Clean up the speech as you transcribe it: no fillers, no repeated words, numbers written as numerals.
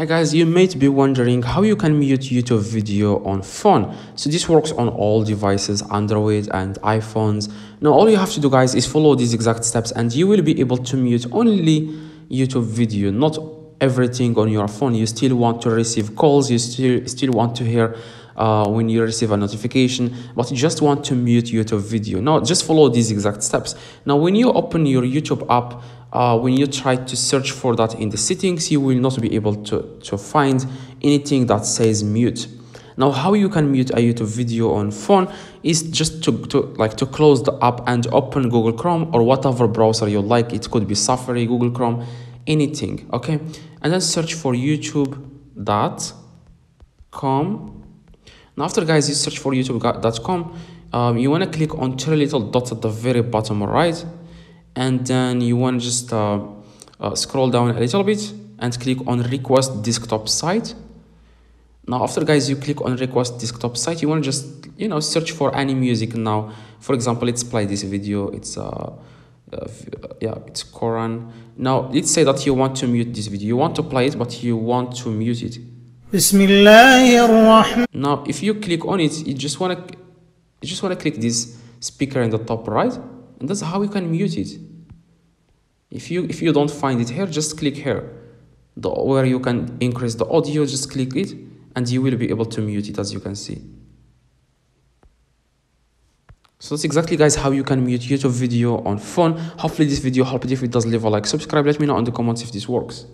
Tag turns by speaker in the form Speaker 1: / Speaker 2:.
Speaker 1: Hi guys, you might be wondering how you can mute YouTube video on phone. So this works on all devices, Android and iPhones. Now all you have to do guys is follow these exact steps and you will be able to mute only YouTube video, not everything on your phone. You still want to receive calls, you still want to hear when you receive a notification, but you just want to mute YouTube video. Now just follow these exact steps. Now when you open your YouTube app, when you try to search for that in the settings, you will not be able to find anything that says mute. Now how you can mute a YouTube video on phone is just to close the app and open Google Chrome or whatever browser you like. It could be Safari, Google Chrome, anything, okay? And then search for youtube.com. Now after guys you search for youtube.com, you want to click on three little dots at the very bottom right, and then you want to just scroll down a little bit and click on request desktop site. Now after guys you click on request desktop site, you want to just search for any music. Now for example, let's play this video. It's it's Quran. Now let's say that you want to mute this video, you want to play it but you want to mute it. Now if you click on it, you just want to click this speaker in the top right, and that's how you can mute it. If you don't find it here, just click here where you can increase the audio. Just click it and you will be able to mute it, as you can see. So that's exactly guys how you can mute YouTube video on phone. Hopefully this video helped. If it does, leave a like, subscribe, let me know in the comments if this works.